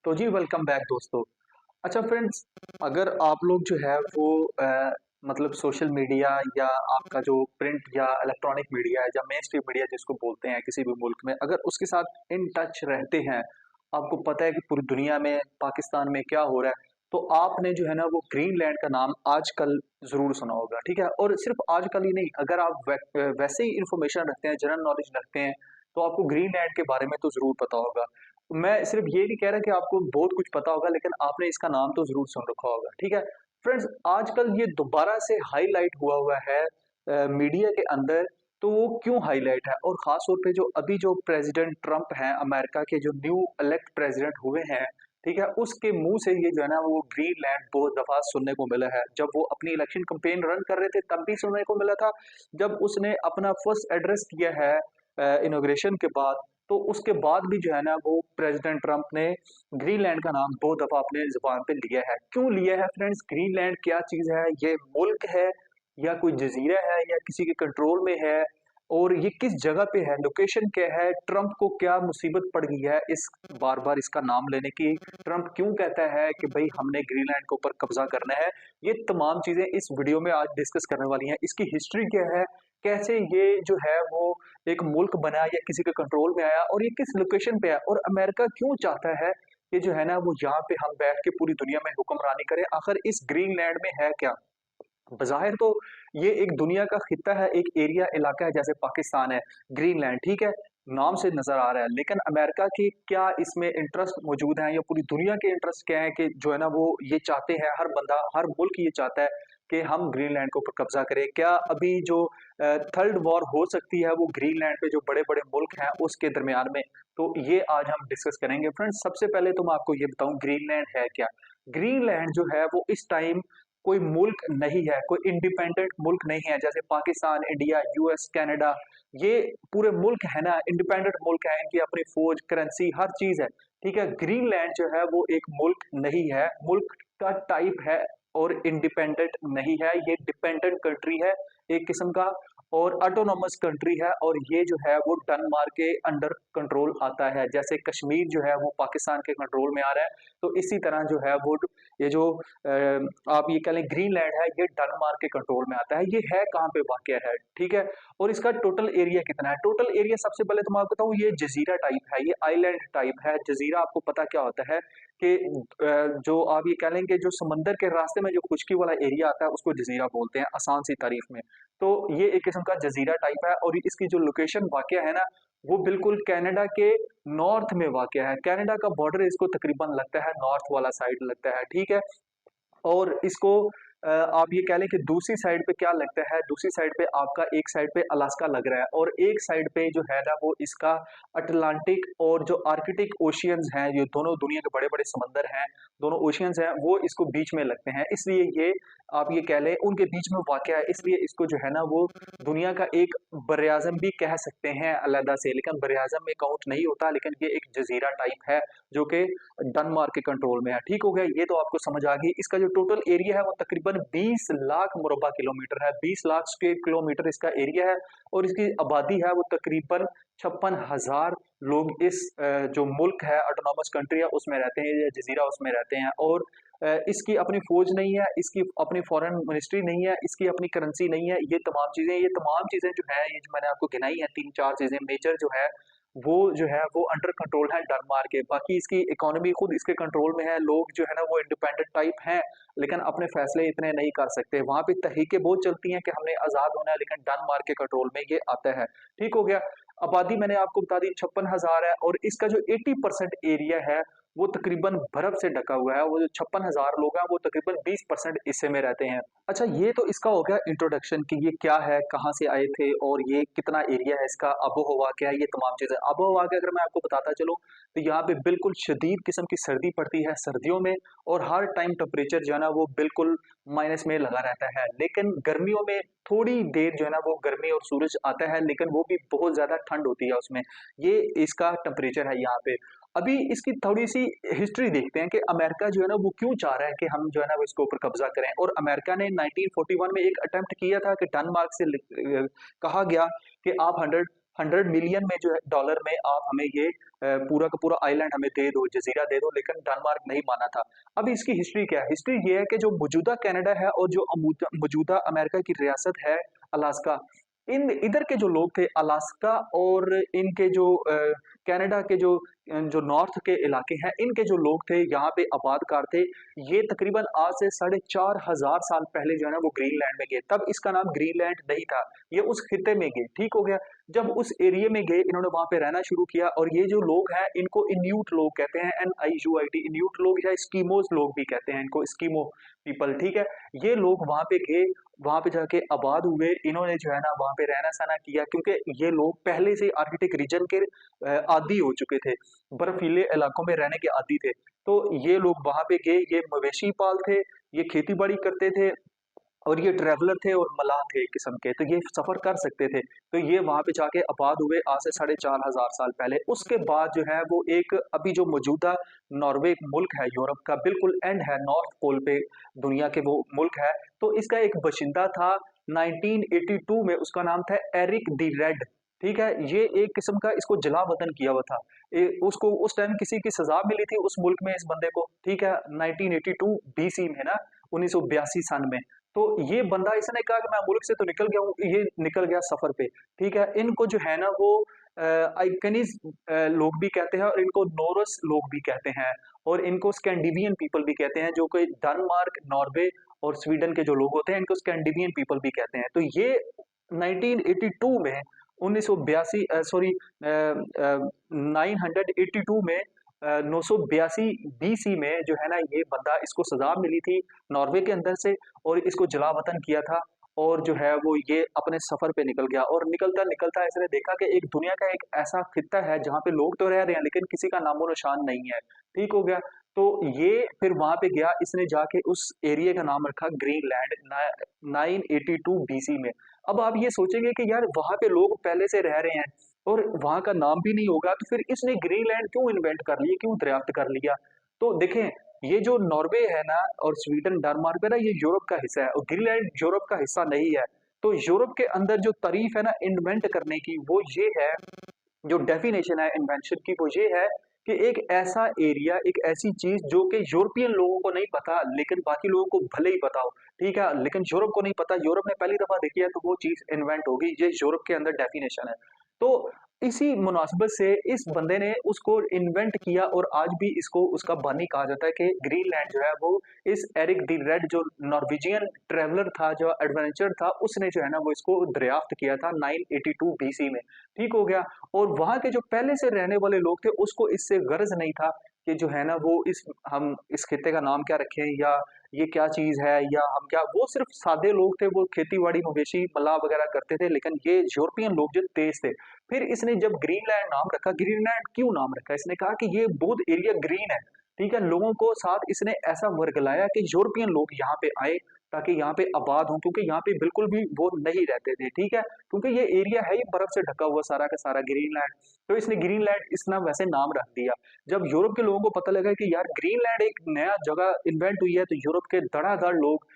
तो जी welcome back दोस्तों। अच्छा फ्रेंड्स, अगर आप लोग जो है वो मतलब सोशल मीडिया या आपका जो प्रिंट या इलेक्ट्रॉनिक मीडिया है या मेन स्ट्रीम मीडिया जिसको बोलते हैं किसी भी मुल्क में, अगर उसके साथ इन टच रहते हैं, आपको पता है कि पूरी दुनिया में पाकिस्तान में क्या हो रहा है, तो आपने जो है ना वो ग्रीनलैंड का नाम आजकल ज़रूर सुना होगा, ठीक है? और सिर्फ आजकल ही नहीं, अगर आप वैसे ही इन्फॉर्मेशन रखते हैं, जनरल नॉलेज रखते हैं, तो आपको ग्रीनलैंड के बारे में तो ज़रूर पता होगा। मैं सिर्फ ये नहीं कह रहा कि आपको बहुत कुछ पता होगा, लेकिन आपने इसका नाम तो ज़रूर सुन रखा होगा, ठीक है? फ्रेंड्स, आजकल ये दोबारा से हाइलाइट हुआ हुआ है मीडिया के अंदर, तो वो क्यों हाइलाइट है? और ख़ास तौर पे जो अभी जो प्रेज़िडेंट ट्रंप हैं, अमेरिका के जो न्यू इलेक्ट प्रेज़िडेंट हुए हैं, ठीक है? उसके मुँह से ये जो है ना वो ग्रीनलैंड बहुत दफ़ा सुनने को मिला है। जब वो अपनी इलेक्शन कैंपेन रन कर रहे थे, तब भी सुनने को मिला था। जब उसने अपना फर्स्ट एड्रेस किया है इनॉग्रेशन के बाद, तो उसके बाद भी जो है ना वो प्रेसिडेंट ट्रंप ने ग्रीनलैंड का नाम बहुत दफा अपने जुबान पे लिया है। क्यों लिया है फ्रेंड्स? ग्रीनलैंड क्या चीज है? ये मुल्क है या कोई जजीरा है या किसी के कंट्रोल में है? और ये किस जगह पे है? लोकेशन क्या है? ट्रंप को क्या मुसीबत पड़ गई है इस बार बार इसका नाम लेने की? ट्रंप क्यों कहता है कि भाई हमने ग्रीनलैंड के ऊपर कब्जा करना है? ये तमाम चीजें इस वीडियो में आज डिस्कस करने वाली हैं। इसकी हिस्ट्री क्या है? कैसे ये जो है वो एक मुल्क बना या किसी के कंट्रोल में आया और ये किस लोकेशन पे है, और अमेरिका क्यों चाहता है कि जो है ना वो यहाँ पे हम बैठ के पूरी दुनिया में हुक्मरानी करें? आखिर इस ग्रीनलैंड में है क्या? बज़ाहिर तो ये एक दुनिया का खित्ता है, एक एरिया इलाका है, जैसे पाकिस्तान है, ग्रीनलैंड, ठीक है? नाम से नज़र आ रहा है, लेकिन अमेरिका की क्या इसमें इंटरेस्ट मौजूद हैं या पूरी दुनिया के इंटरेस्ट क्या हैं कि जो है ना वो ये चाहते हैं, हर बंदा, हर मुल्क ये चाहता है कि हम ग्रीनलैंड के ऊपर कब्ज़ा करें। क्या अभी जो थर्ड वॉर हो सकती है वो ग्रीनलैंड पे जो बड़े-बड़े मुल्क हैं उसके दरमियान में? तो ये आज हम डिस्कस करेंगे। फ्रेंड्स, सबसे पहले तो मैं आपको ये बताऊँ ग्रीनलैंड है क्या? ग्रीनलैंड जो है वो इस टाइम कोई मुल्क नहीं है, कोई इंडिपेंडेंट मुल्क नहीं है, जैसे पाकिस्तान, इंडिया, यूएस, कनाडा, ये पूरे मुल्क है ना, इंडिपेंडेंट मुल्क है, इनकी अपनी फौज, करेंसी, हर चीज है, ठीक है? ग्रीनलैंड जो है वो एक मुल्क नहीं है, मुल्क का टाइप है और इंडिपेंडेंट नहीं है, ये डिपेंडेंट कंट्री है एक किस्म का, और ऑटोनॉमस कंट्री है, और ये जो है वो डेनमार्क के अंडर कंट्रोल आता है। जैसे कश्मीर जो है वो पाकिस्तान के कंट्रोल में आ रहा है, तो इसी तरह जो है वो ये जो आप ये कह लें ग्रीनलैंड है, ये डेनमार्क के कंट्रोल में आता है। ये है कहाँ पे वाक़या है, ठीक है? और इसका टोटल एरिया कितना है? टोटल एरिया सबसे पहले तो मैं आपको बताऊँ, ये जज़ीरा टाइप है, ये आइलैंड टाइप है। जज़ीरा आपको पता क्या होता है कि जो आप ये कह लें कि जो समंदर के रास्ते में जो खुशकी वाला एरिया आता है उसको जज़ीरा बोलते हैं आसान सी तारीफ में। तो ये एक किस्म का जज़ीरा टाइप है, और इसकी जो लोकेशन वाक़या है ना, वो बिल्कुल कनाडा के नॉर्थ में वाक़या है। कनाडा का बॉर्डर इसको तकरीबन लगता है नॉर्थ वाला साइड लगता है, ठीक है? और इसको आप ये कह लें कि दूसरी साइड पे क्या लगता है, दूसरी साइड पे आपका एक साइड पे अलास्का लग रहा है, और एक साइड पे जो है ना वो इसका अटलांटिक और जो आर्कटिक ओशियंस हैं, ये दोनों दुनिया के बड़े बड़े समंदर हैं, दोनों ओशियंस हैं, वो इसको बीच में लगते हैं, इसलिए ये आप ये कह लें उनके बीच में वाक़या है, इसलिए इसको जो है ना वो दुनिया का एक बर-ए-आज़म भी कह सकते हैं अलहदा से, लेकिन बर-ए-आज़म में काउंट नहीं होता, लेकिन ये एक जज़ीरा टाइप है जो कि डेनमार्क के कंट्रोल में है। ठीक हो गया, ये तो आपको समझ आ गई। इसका जो टोटल एरिया है वो तकरीबन 20 लाख मुरब्बा किलोमीटर है, 20 लाख स्क्वायर किलोमीटर इसका एरिया है, और इसकी आबादी है वो तकरीबन 56,000 लोग इस जो मुल्क है, ऑटोनॉमस कंट्री है, उसमें रहते हैं, या जजीरा उसमें रहते हैं। और इसकी अपनी फौज नहीं है, इसकी अपनी फॉरेन मिनिस्ट्री नहीं है, इसकी अपनी करेंसी नहीं है। ये तमाम चीजें जो है, ये जो मैंने आपको गिनाई है, तीन चार चीजें मेजर जो है, वो जो है वो अंडर कंट्रोल है डेनमार्क के। बाकी इसकी इकोनॉमी खुद इसके कंट्रोल में है, लोग जो है ना वो इंडिपेंडेंट टाइप हैं, लेकिन अपने फैसले इतने नहीं कर सकते। वहां पे तहरीकें बहुत चलती हैं कि हमने आजाद होना है, लेकिन डेनमार्क के कंट्रोल में ये आता है। ठीक हो गया। आबादी मैंने आपको बता दी 56,000 है, और इसका जो 80% एरिया है वो तकरीबन बर्फ से ढका हुआ है। वो जो 56,000 लोग हैं वो तकरीबन 20% हिस्से में रहते हैं। अच्छा, ये तो इसका हो गया इंट्रोडक्शन कि ये क्या है, कहाँ से आए थे, और ये कितना एरिया है, इसका आबो हवा क्या है, ये तमाम चीजें। आबो हवा के अगर मैं आपको बताता चलूँ, तो यहाँ पे बिल्कुल शदीद किस्म की सर्दी पड़ती है सर्दियों में, और हर टाइम टेम्परेचर जो है ना वो बिल्कुल माइनस में लगा रहता है। लेकिन गर्मियों में थोड़ी देर जो है ना वो गर्मी और सूरज आता है, लेकिन वो भी बहुत ज्यादा ठंड होती है उसमें। ये इसका टेम्परेचर है यहाँ पे। अभी इसकी थोड़ी सी हिस्ट्री देखते हैं कि अमेरिका जो है ना वो क्यों चाह रहा है कि हम जो है ना वो इसके ऊपर कब्जा करें। और अमेरिका ने 1941 में एक अटेम्प्ट किया था कि डेनमार्क से कहा गया कि आप 100 मिलियन में जो है डॉलर में आप हमें ये पूरा का पूरा आइलैंड हमें दे दो, जजीरा दे दो, लेकिन डेनमार्क नहीं माना था। अब इसकी हिस्ट्री क्या है? हिस्ट्री ये है कि जो मौजूदा कनाडा है और जो मौजूदा अमेरिका की रियासत है अलास्का, इन इधर के जो लोग थे अलास्का और इनके जो कनाडा के जो नॉर्थ के इलाके हैं, इनके जो लोग थे यहाँ पे आबादकार थे, ये तकरीबन आज से 4,500 साल पहले जो है ना वो ग्रीनलैंड में गए। तब इसका नाम ग्रीनलैंड नहीं था, ये उस खिते में गए, ठीक हो गया। जब उस एरिया में गए, इन्होंने वहां पे रहना शुरू किया, और ये जो लोग हैं इनको इन्यूट लोग कहते हैं, NIUIT, इन्यूट लोग या स्कीमोज लोग भी कहते हैं इनको, स्कीमो पीपल, ठीक है। ये लोग वहां पे गए, वहां पे जाके आबाद हुए, इन्होंने जो है ना वहां पे रहना सहना किया, क्योंकि ये लोग पहले से आर्कटिक रीजन के आदी हो चुके थे, बर्फीले इलाकों में रहने के आदी थे। तो ये लोग वहां पे गए, ये मवेशी पालते, ये खेती बाड़ी करते थे, और ये ट्रैवलर थे और मलाह थे एक किस्म के, तो ये सफर कर सकते थे। तो ये वहां पे जाके आबाद हुए आज से 4,500 साल पहले। उसके बाद जो है वो एक अभी जो मौजूदा नॉर्वे एक मुल्क है यूरोप का, बिल्कुल एंड है, नॉर्थ पोल पे दुनिया के वो मुल्क है। तो इसका एक बशिंदा था 1982 में, उसका नाम था एरिक दी रेड, ठीक है। ये एक किस्म का इसको जला वतन किया हुआ था। उसको उस टाइम किसी की सजा मिली थी उस मुल्क में इस बंदे को, ठीक है, 1982 BC में ना, 1982 सन में। तो ये बंदा इसने कहा कि मैं मुल्क से तो निकल गया हूँ, ये निकल गया सफर पे, ठीक है। इनको जो है ना वो आइकनिज लोग भी कहते हैं, और इनको नोरस लोग भी कहते हैं, और इनको स्कैंडिवियन पीपल भी कहते हैं, जो कि डेनमार्क, नॉर्वे और स्वीडन के जो लोग होते हैं इनको स्कैंडिवियन पीपल भी कहते हैं। तो ये 1982 में 1982 सॉरी 982 में 982 BC में जो है ना ये बंदा, इसको सजा मिली थी नॉर्वे के अंदर से, और इसको जला वतन किया था, और जो है वो ये अपने सफर पे निकल गया, और निकलता निकलता इसने देखा कि एक दुनिया का एक ऐसा खित्ता है जहाँ पे लोग तो रह रहे हैं लेकिन किसी का नामो निशान नहीं है, ठीक हो गया। तो ये फिर वहां पे गया, इसने जाके उस एरिया का नाम रखा ग्रीनलैंड 982 BC में। अब आप ये सोचेंगे कि यार वहां पे लोग पहले से रह रहे हैं और वहां का नाम भी नहीं होगा, तो फिर इसने ग्रीनलैंड क्यों इन्वेंट कर लिया, क्यों दरियाफ्त कर लिया? तो देखें, ये जो नॉर्वे है ना और स्वीडन, डेनमार्क है ना, ये यूरोप का हिस्सा है, और ग्रीनलैंड यूरोप का हिस्सा नहीं है। तो यूरोप के अंदर जो तारीफ है ना इन्वेंट करने की, वो ये है, जो डेफिनेशन है इन्वेंशन की, वो ये है कि एक ऐसा एरिया, एक ऐसी चीज जो कि यूरोपियन लोगों को नहीं पता, लेकिन बाकी लोगों को भले ही पता हो, ठीक है, लेकिन यूरोप को नहीं पता, यूरोप ने पहली दफा देखी है, तो वो चीज इन्वेंट होगी, ये यूरोप के अंदर डेफिनेशन है। तो इसी मुनासिबत से इस बंदे ने उसको इन्वेंट किया, और आज भी इसको उसका बानी कहा जाता है कि ग्रीनलैंड जो है वो इस एरिक दी रेड, जो नॉर्वेजियन ट्रेवलर था, जो एडवेंचर था, उसने जो है ना वो इसको दरियाफ्त किया था 982 BC में, ठीक हो गया। और वहां के जो पहले से रहने वाले लोग थे उसको इससे गर्ज नहीं था कि जो है ना वो हम इस खित्ते का नाम क्या रखें, या ये क्या चीज है, या हम क्या, वो सिर्फ सादे लोग थे, वो खेती बाड़ी मवेशी मल्लाह वगैरह करते थे, लेकिन ये यूरोपियन लोग जो तेज थे। फिर इसने जब ग्रीनलैंड नाम रखा, ग्रीनलैंड क्यों नाम रखा, इसने कहा कि ये बहुत एरिया ग्रीन है, ठीक है। लोगों को साथ इसने ऐसा वर्गलाया कि यूरोपियन लोग यहाँ पे आए ताकि यहाँ पे आबाद हों, क्योंकि यहाँ पे बिल्कुल भी वो नहीं रहते थे, ठीक है, क्योंकि ये एरिया है ही बर्फ से ढका हुआ सारा का सारा ग्रीनलैंड। तो इसने ग्रीनलैंड इसना वैसे नाम रख दिया। जब यूरोप के लोगों को पता लगा कि यार ग्रीनलैंड एक नया जगह इन्वेंट हुई है, तो यूरोप के धड़ाधड़ लोग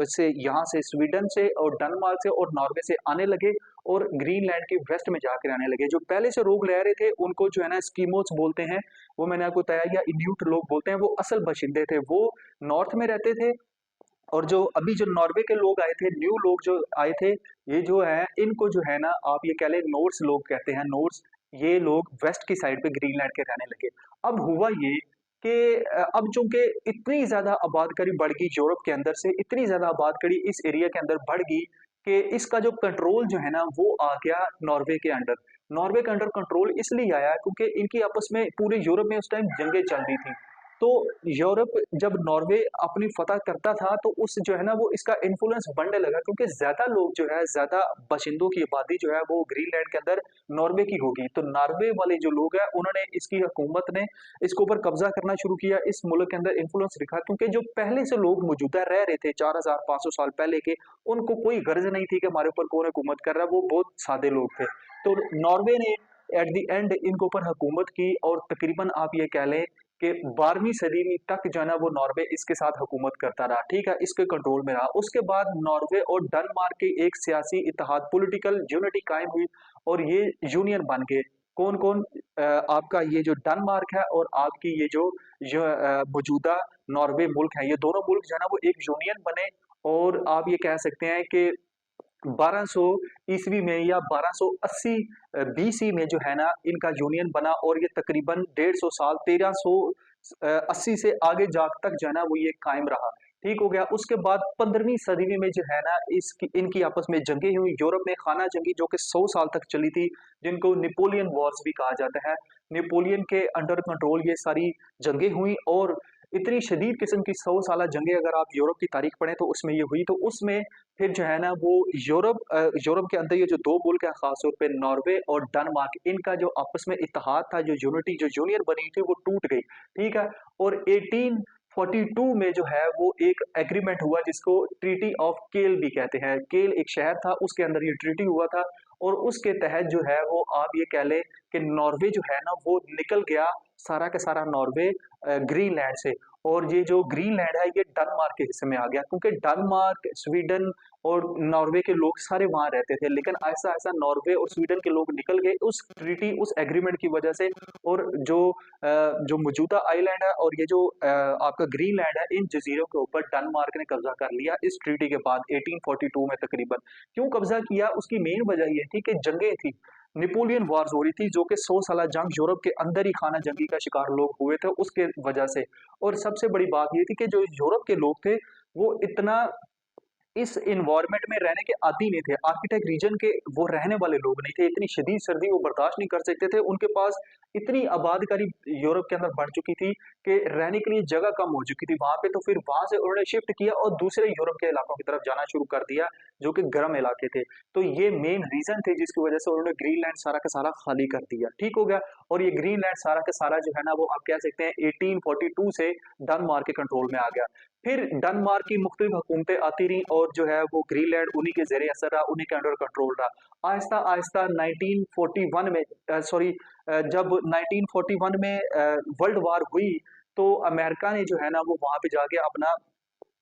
से यहाँ से, स्वीडन से और डेनमार्क से और नॉर्वे से आने लगे, और ग्रीनलैंड के वेस्ट में जाकर आने लगे। जो पहले से लोग रह रहे थे उनको जो है ना स्कीमोस बोलते हैं, वो मैंने आपको बताया, या इन्यूट लोग बोलते हैं, वो असल बशिंदे थे, वो नॉर्थ में रहते थे। और जो अभी जो नॉर्वे के लोग आए थे, न्यू लोग जो आए थे, ये जो है इनको जो है ना आप ये कह लें नोर्स लोग कहते हैं, नोर्स। ये लोग वेस्ट की साइड पे ग्रीनलैंड के रहने लगे। अब हुआ ये कि अब चूंकि इतनी ज्यादा आबादकारी बढ़ गई यूरोप के अंदर से, इतनी ज्यादा आबादकारी इस एरिया के अंदर बढ़ गई कि इसका जो कंट्रोल जो है ना वो आ गया नॉर्वे के अंडर। नॉर्वे के अंडर कंट्रोल इसलिए आया क्योंकि इनकी आपस में, पूरे यूरोप में उस टाइम जंगें चल रही थी। तो यूरोप जब नॉर्वे अपनी फतह करता था, तो उस जो है ना वो इसका इन्फ्लुएंस बढ़ने लगा, क्योंकि ज्यादा लोग जो है, ज्यादा बाशिंदों की आबादी जो है वो ग्रीनलैंड के अंदर नॉर्वे की होगी। तो नॉर्वे वाले जो लोग हैं उन्होंने, इसकी हुकूमत ने इसके ऊपर कब्जा करना शुरू किया, इस मुल्क के अंदर इन्फ्लुएंस दिखा, क्योंकि जो पहले से लोग मौजूदा रह रहे थे 4,500 साल पहले के, उनको कोई गर्ज नहीं थी कि हमारे ऊपर कौन हुकूमत कर रहा है, वो बहुत सादे लोग थे। तो नॉर्वे ने एट द एंड इनके ऊपर हुकूमत की, और तकरीबन आप ये कह लें कि 12वीं सदी में तक जो है ना वो नॉर्वे इसके साथ हुकूमत करता रहा, ठीक है, इसके कंट्रोल में रहा। उसके बाद नॉर्वे और डेनमार्क के एक सियासी इत्तेहाद, पॉलिटिकल यूनिटी कायम हुई और ये यूनियन बन गए। कौन कौन? आपका ये जो डेनमार्क है और आपकी ये जो मौजूदा नॉर्वे मुल्क है, ये दोनों मुल्क जो है ना वो एक यूनियन बने। और आप ये कह सकते हैं कि 1200 ईस्वी में या 1280 बीसी में जो है ना इनका यूनियन बना और ये तकरीबन 150 साल 1380 से आगे जाग तक जो है ना वो ये कायम रहा। ठीक हो गया। उसके बाद 15वीं सदी में जो है ना इसकी इनकी आपस में जंगें हुई यूरोप में, खाना जंगी जो कि 100 साल तक चली थी, जिनको नेपोलियन वॉर्स भी कहा जाता है। नेपोलियन के अंडर कंट्रोल ये सारी जंगें हुई और इतनी शदीद किस्म की 100 साला जंगें अगर आप यूरोप की तारीख पढ़ें तो उसमें ये हुई। तो उसमें फिर जो है ना वो यूरोप के अंदर ये जो 2 मुल्क हैं, खास तौर पे नॉर्वे और डेनमार्क, इनका जो आपस में इत्तेहाद था, जो यूनिटी जो यूनियन बनी थी वो टूट गई, ठीक है। और 1842 में जो है वो एक एग्रीमेंट हुआ जिसको ट्रीटी ऑफ केल भी कहते हैं। केल एक शहर था, उसके अंदर ये ट्रीटी हुआ था और उसके तहत जो है वो आप ये कह लें कि नॉर्वे जो है ना वो निकल गया, सारा का सारा नॉर्वे ग्रीनलैंड से। और ये जो ग्रीनलैंड है ये डेनमार्क के हिस्से में आ गया, क्योंकि डेनमार्क, स्वीडन और नॉर्वे के लोग सारे वहां रहते थे। लेकिन ऐसा ऐसा नॉर्वे और स्वीडन के लोग निकल गए उस ट्रीटी, उस एग्रीमेंट की वजह से। और जो मौजूदा आइलैंड है और ये जो आपका ग्रीनलैंड है, इन जजीरों के ऊपर डेनमार्क ने कब्जा कर लिया इस ट्रीटी के बाद 1842 में तकरीबन। क्यों कब्जा किया? उसकी मेन वजह ये थी कि जंगें थी, नेपोलियन वॉर्स हो रही थी, जो कि 100 साला जंग यूरोप के अंदर ही खाना जंगी का शिकार लोग हुए थे उसके वजह से। और सबसे बड़ी बात ये थी कि जो यूरोप के लोग थे वो इतना इस इन्वायरमेंट में रहने के आदी नहीं थे, आर्किटेक्ट रीजन के वो रहने वाले लोग नहीं थे, इतनी शदीद सर्दी वो बर्दाश्त नहीं कर सकते थे। उनके पास इतनी आबादकारी यूरोप के अंदर बढ़ चुकी थी कि रहने के लिए जगह कम हो चुकी थी वहां पे। तो फिर वहां से उन्होंने शिफ्ट किया और दूसरे यूरोप के इलाकों की तरफ जाना शुरू कर दिया, जो कि गर्म इलाके थे। तो ये मेन रीजन थे जिसकी वजह से उन्होंने ग्रीनलैंड सारा का सारा खाली कर दिया, ठीक हो गया। और ये ग्रीनलैंड सारा का सारा जो है ना वो आप कह सकते हैं 1842 से डेनमार्क के कंट्रोल में आ गया। फिर डेनमार्क की मुख्तलिफ हुकूमतें आती रहीं और जो है वो ग्रीनलैंड उन्हीं के ज़ेरे असर रहा, उन्हीं के अंडर कंट्रोल रहा। आहिस्ता आहिस्ता 1941 में जब 1941 में वर्ल्ड वार हुई तो अमेरिका ने जो है ना वो वहां पे जाके अपना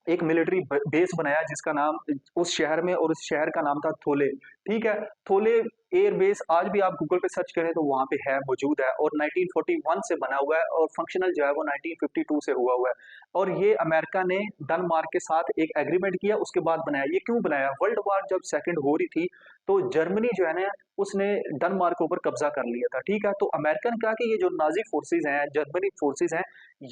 एक मिलिट्री बेस बनाया जिसका नाम उस शहर में, और उस शहर का नाम था थोले, ठीक है। थोले एयर बेस आज भी आप गूगल पे सर्च करें तो वहां पे है, मौजूद है, और 1941 से बना हुआ है और फंक्शनल जो है वो 1952 से हुआ हुआ है। और ये अमेरिका ने डेनमार्क के साथ एक एग्रीमेंट किया, उसके बाद बनाया। ये क्यों बनाया? वर्ल्ड वार जब सेकंड हो रही थी तो जर्मनी जो है ना उसने डेनमार्क के ऊपर कब्जा कर लिया था, ठीक है। तो अमेरिका ने कहा कि ये जो नाजी फोर्सेज हैं, जर्मनी फोर्सेज हैं,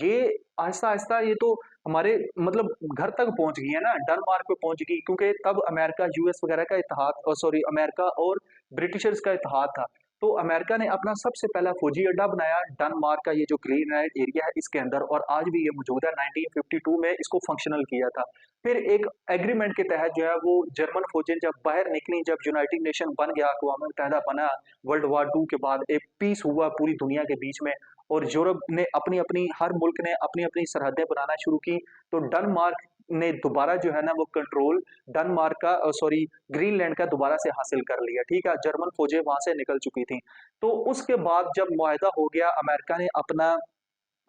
ये आहिस्ता आहिस्ता ये तो हमारे मतलब घर तक पहुंच गई है ना, डेनमार्क पे पहुंच गई, क्योंकि तब अमेरिका यूएस वगैरह का इत्तेहाद, सॉरी, अमेरिका और ब्रिटिशर्स का इत्तेहाद था। तो अमेरिका ने अपना सबसे पहला फौजी अड्डा बनाया डेनमार्क का, ये जो ग्रीनलैंड एरिया है इसके अंदर, और आज भी ये मौजूद है। 1952 में इसको फंक्शनल किया था। फिर एक एग्रीमेंट के तहत जो है वो जर्मन फौजें जब बाहर निकली, जब यूनाइटेड नेशन बन गया, अक़वाम मुत्तहिदा बना, वर्ल्ड वार 2 के बाद एक पीस हुआ पूरी दुनिया के बीच में, और यूरोप ने अपनी अपनी, हर मुल्क ने अपनी अपनी सरहदें बनाना शुरू की। तो डेनमार्क ने दोबारा जो है ना वो कंट्रोल डेनमार्क का, सॉरी, ग्रीनलैंड का दोबारा से हासिल कर लिया, ठीक है। जर्मन फौजें वहां से निकल चुकी थी। तो उसके बाद जब मुआहदा हो गया, अमेरिका ने अपना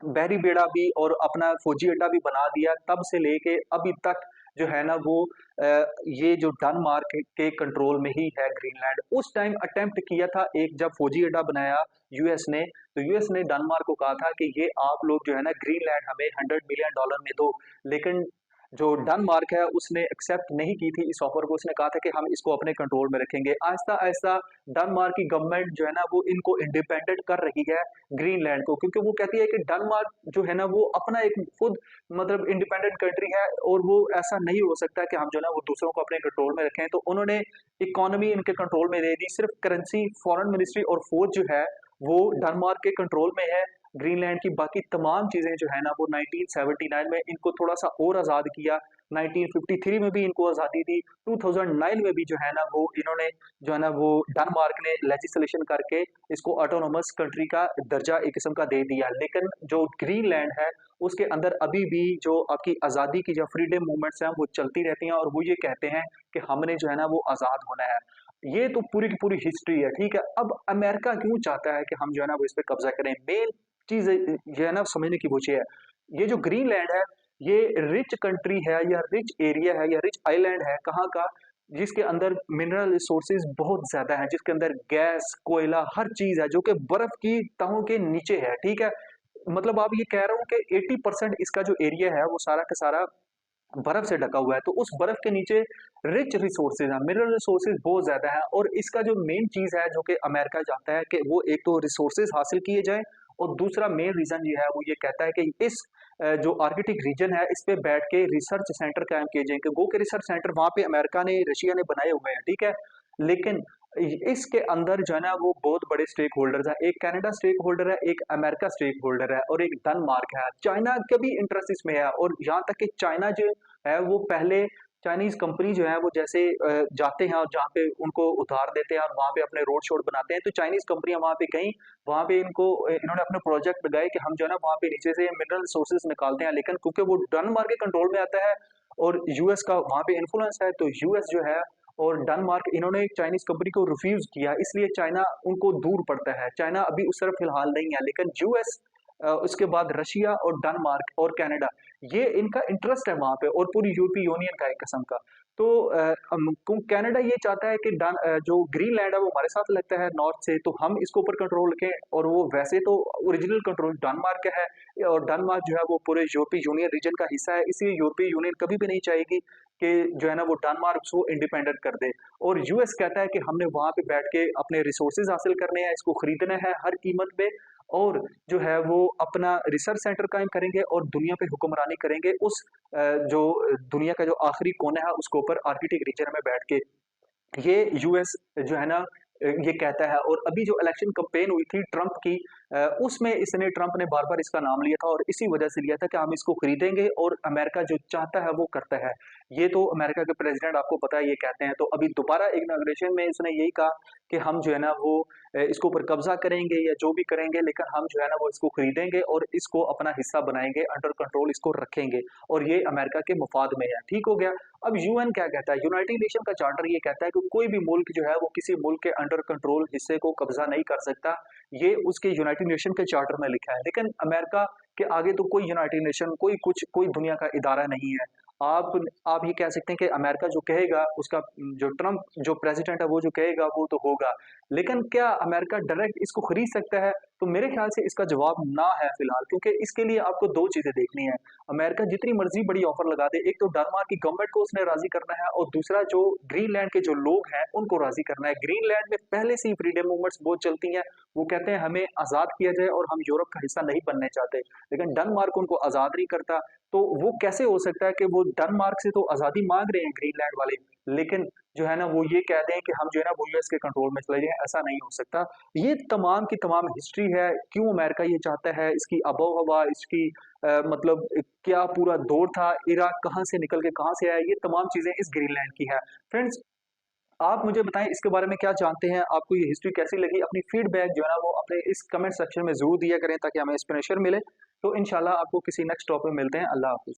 बहरी बेड़ा भी और अपना फौजी अड्डा भी बना दिया, तब से लेके अभी तक जो है ना वो अ, ये जो डेनमार्क के कंट्रोल में ही है ग्रीनलैंड। उस टाइम अटेम्प्ट किया था एक, जब फौजी अड्डा बनाया यूएस ने, तो यूएस ने डेनमार्क को कहा था कि ये आप लोग जो है ना ग्रीनलैंड हमें $100 मिलियन में दो। लेकिन जो डेनमार्क है उसने एक्सेप्ट नहीं की थी इस ऑफर को, उसने कहा था कि हम इसको अपने कंट्रोल में रखेंगे। आहिस्ता आहिस्ता डेनमार्क की गवर्नमेंट जो है ना वो इनको इंडिपेंडेंट कर रही है ग्रीनलैंड को, क्योंकि वो कहती है कि डेनमार्क जो है ना वो अपना एक खुद मतलब इंडिपेंडेंट कंट्री है, और वो ऐसा नहीं हो सकता कि हम जो है ना वो दूसरों को अपने कंट्रोल में रखें। तो उन्होंने इकोनॉमी इनके कंट्रोल में दे दी, सिर्फ करेंसी, फॉरेन मिनिस्ट्री और फौज जो है वो डेनमार्क के कंट्रोल में है। ग्रीनलैंड की बाकी तमाम चीजें जो है ना वो 1979 में इनको थोड़ा सा और आजाद किया, 1953 में भी इनको आजादी दी, 2009 में भी जो है ना वो इन्होंने जो है ना वो डेनमार्क ने लेजिस्लेशन करके इसको ऑटोनोमस कंट्री का दर्जा एक किस्म का दे दिया। लेकिन जो ग्रीनलैंड है उसके अंदर अभी भी जो आपकी आज़ादी की जो फ्रीडम मूवमेंट्स हैं वो चलती रहती हैं, और वो ये कहते हैं कि हमने जो है ना वो आज़ाद होना है। ये तो पूरी की पूरी हिस्ट्री है, ठीक है। अब अमेरिका क्यों चाहता है कि हम जो है ना वो इस पे कब्जा करें? मेन चीज़ जो है ना समझने की वो चीज़ है। ये जो ग्रीनलैंड है, ये रिच कंट्री है या रिच एरिया है या रिच आइलैंड है, कहाँ का? जिसके अंदर मिनरल रिसोर्सेज बहुत ज़्यादा हैं, जिसके अंदर गैस, कोयला, हर चीज़ है, जो कि बर्फ़ की तहों के नीचे है, ठीक है? मतलब आप ये कह रहा हूँ कि 80% इसका जो एरिया है, वो सारा का सारा बर्फ से ढका हुआ है। तो उस बर्फ के नीचे रिच रिसोर्सेज हैं, मिनरल रिसोर्सेज बहुत ज्यादा है। और इसका जो मेन चीज है जो कि अमेरिका चाहता है कि वो एक तो रिसोर्सेज हासिल किए जाएं, और दूसरा मेन रीजन ये है वो ये कहता है कि इस जो आर्कटिक रीजन है इस पे बैठ के रिसर्च सेंटर कायम किए जाएं, कि वो के रिसर्च सेंटर वहां पे अमेरिका ने रशिया ने बनाए हुए हैं, ठीक है। लेकिन इसके अंदर जो है ना वो बहुत बड़े स्टेक होल्डर्स हैं। एक कनाडा स्टेक होल्डर है, एक अमेरिका स्टेक होल्डर है, और एक डेनमार्क है। चाइना का भी इंटरेस्ट इसमें है, और यहाँ तक कि चाइना जो है वो पहले चाइनीज कंपनी जो है वो जैसे जाते हैं और जहाँ पे उनको उतार देते हैं और वहाँ पे अपने रोड शोड बनाते हैं, तो चाइनीज कंपनियां वहाँ पे गई, वहाँ पे इन्होंने अपने प्रोजेक्ट लगाए कि हम जो है ना वहाँ पे नीचे से मिनरल रिसोर्सेज निकालते हैं। लेकिन क्योंकि वो डेनमार्क के कंट्रोल में आता है और यूएस का वहाँ पे इन्फ्लुएंस है, तो यूएस जो है और डेनमार्क इन्होंने चाइनीज कंपनी को रिफ्यूज किया, इसलिए चाइना उनको दूर पड़ता है। चाइना अभी उस तरफ फिलहाल नहीं है, लेकिन यूएस, उसके बाद रशिया और डेनमार्क और कनाडा, ये इनका इंटरेस्ट है वहां पे, और पूरी यूरोपीय यूनियन का एक किस्म का। तो कनाडा ये चाहता है कि जो ग्रीनलैंड है वो हमारे साथ लगता है नॉर्थ से, तो हम इसके ऊपर कंट्रोल रखें। और वो वैसे तो ओरिजिनल कंट्रोल डेनमार्क का है, और डेनमार्क जो है वो पूरे यूरोपीय यूनियन रीजन का हिस्सा है, इसलिए यूरोपीय यूनियन कभी भी नहीं चाहेगी कि जो है ना वो डेनमार्क को इंडिपेंडेंट कर दे। और यूएस कहता है कि हमने वहां पे बैठ के अपने रिसोर्सेज हासिल करने हैं, इसको खरीदना है हर कीमत पे, और जो है वो अपना रिसर्च सेंटर कायम करेंगे और दुनिया पे हुक्मरानी करेंगे उस जो दुनिया का जो आखिरी कोना है उसके ऊपर आर्कटिक रीजन में बैठ के। ये यूएस जो है ना ये कहता है। और अभी जो इलेक्शन कैंपेन हुई थी ट्रंप की, उसमें इसने ट्रंप ने बार बार इसका नाम लिया था, और इसी वजह से लिया था कि हम इसको खरीदेंगे और अमेरिका जो चाहता है वो करता है। ये तो अमेरिका के प्रेसिडेंट आपको पता है ये कहते हैं। तो अभी दोबारा इनॉग्रेशन में इसने यही कहा कि हम जो है ना वो इसके ऊपर कब्जा करेंगे या जो भी करेंगे, लेकिन हम जो है ना वो इसको खरीदेंगे और इसको अपना हिस्सा बनाएंगे, अंडर कंट्रोल इसको रखेंगे, और ये अमेरिका के मुफाद में है। ठीक हो गया। अब यूएन क्या कहता है? यूनाइटेड नेशन का चार्टर ये कहता है कि कोई भी मुल्क जो है वो किसी मुल्क के अंडर कंट्रोल हिस्से को कब्जा नहीं कर सकता। ये उसके यूनाइटेड नेशन के चार्टर में लिखा है। लेकिन अमेरिका के आगे तो कोई यूनाइटेड नेशन, कोई कुछ, कोई दुनिया का इदारा नहीं है। आप ये कह सकते हैं कि अमेरिका जो कहेगा उसका, जो ट्रंप जो प्रेसिडेंट है वो जो कहेगा वो तो होगा। लेकिन क्या अमेरिका डायरेक्ट इसको खरीद सकता है? तो मेरे ख्याल से इसका जवाब ना है फिलहाल, क्योंकि इसके लिए आपको दो चीजें देखनी है। अमेरिका जितनी मर्जी बड़ी ऑफर लगा दे, एक तो डेनमार्क की गवर्नमेंट को उसने राजी करना है, और दूसरा जो ग्रीनलैंड के जो लोग हैं उनको राजी करना है। ग्रीनलैंड में पहले से ही फ्रीडम मूवमेंट्स बहुत चलती हैं, वो कहते हैं हमें आजाद किया जाए और हम यूरोप का हिस्सा नहीं बनने चाहते। लेकिन डेनमार्क उनको आजाद नहीं करता। तो वो कैसे हो सकता है कि वो डेनमार्क से तो आजादी मांग रहे हैं ग्रीनलैंड वाले, लेकिन जो है ना वो ये कह दें कि हम जो है ना वो यूएस के कंट्रोल में चले जाएं? ऐसा नहीं हो सकता। ये तमाम की तमाम हिस्ट्री है, क्यों अमेरिका ये चाहता है, इसकी आबो हवा, इसकी मतलब क्या पूरा दौर था, इराक कहाँ से निकल के कहाँ से आया, ये तमाम चीजें इस ग्रीनलैंड की है। फ्रेंड्स, आप मुझे बताएं इसके बारे में क्या जानते हैं, आपको ये हिस्ट्री कैसी लगी? अपनी फीडबैक जो है ना वो अपने इस कमेंट सेक्शन में जरूर दिया करें, ताकि हमें इंस्पिरेशन मिले। तो इंशाल्लाह आपको किसी नेक्स्ट टॉपिक में मिलते हैं। अल्लाह हाफिज।